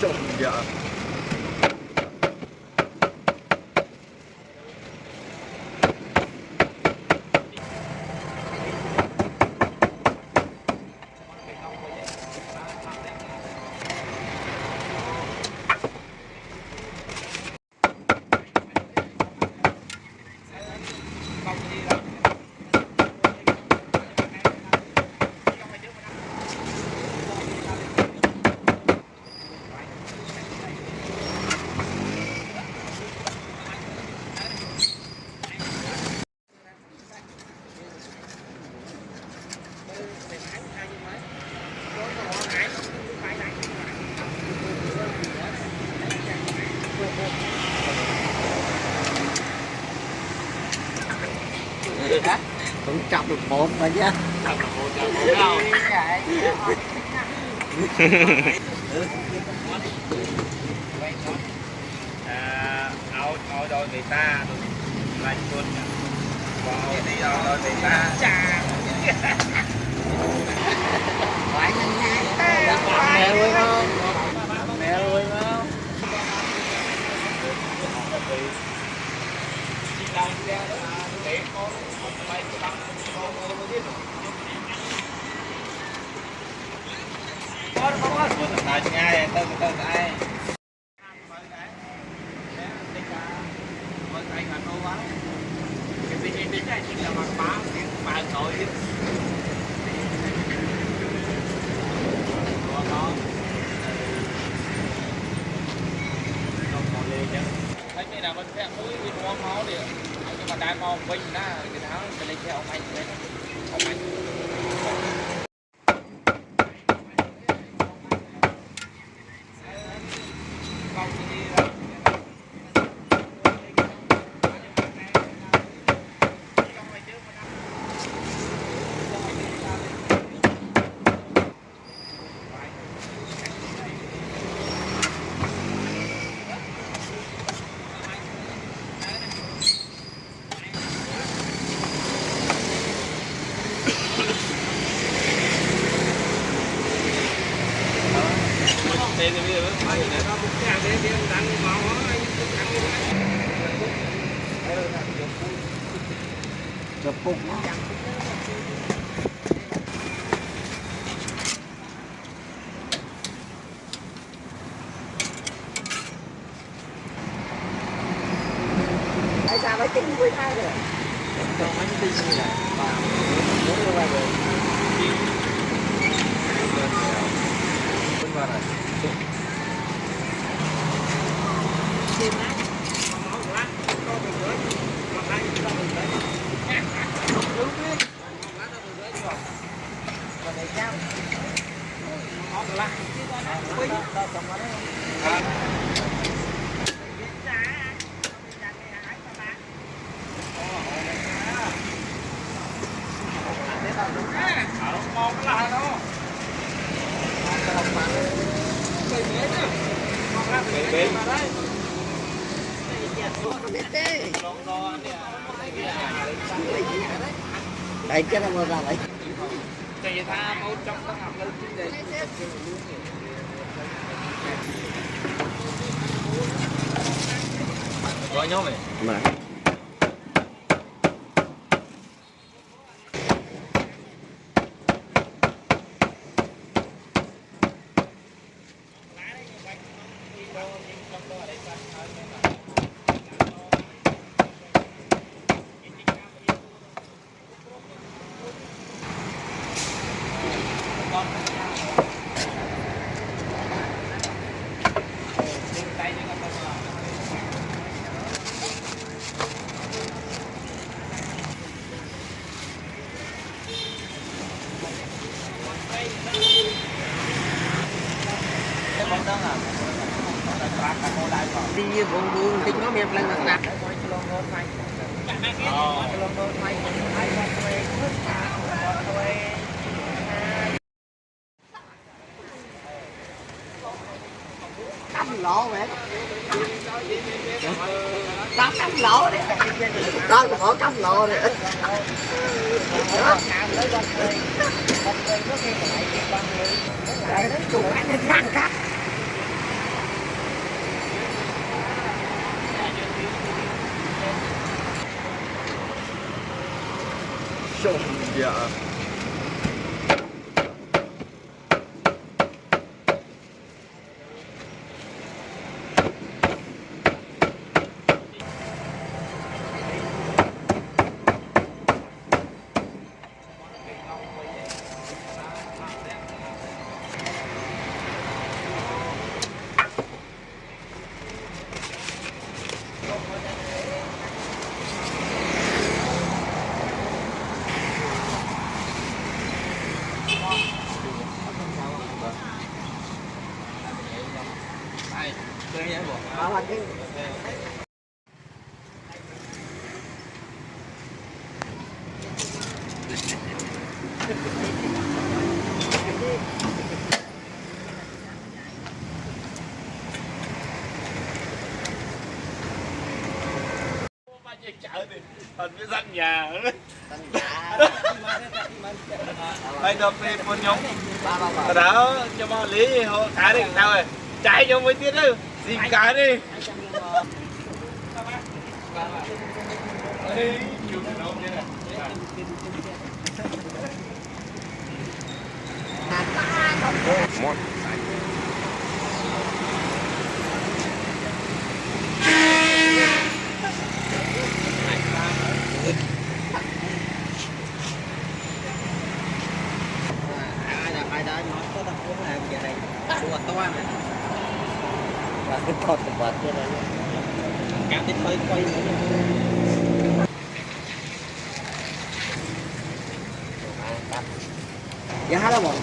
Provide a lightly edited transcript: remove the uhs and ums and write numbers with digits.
Trộm vợ. Cũng chọc được một mà chứ. Ao đôi người ta lạnh luôn vào đi ao đôi người ta chà Mẹ luôn không? Mẹ luôn không? nói ngay tôi ai cái gì này chính là mặt bà nội thấy cái nào bên cái mũi đi mua máu đi nhưng mà đại mong bình đó cái tháo cái này theo ông anh Được phục tại sao phải tính với hai rồi cho mấy cái tin như này và muốn đưa ra rồi vào rồi đây cái nó ra lại thì tha một trong các học lên đây gọi nhau vậy mà đi buồn buồn tính nó mềm lên đặt cắm lỗ mẹ đó cắm lỗ đấy đó có cắm lỗ đấy đó chủ anh Chồng dạ. Đó là cái Chợ thì thành cái danh nhà nữa. tầng nhà Ai đập đi con nhông. ba Đó cho mà lý họ cá đi tao ơi. Chạy cho mấy tiếng đâu. Dìm cá đi. Ê, chịu cái nấu thế này. Một. ai đó nói có thằng cũng làm giờ này đùa toan và cái con thực vật như này cảm thấy quay nữa giá đó bọn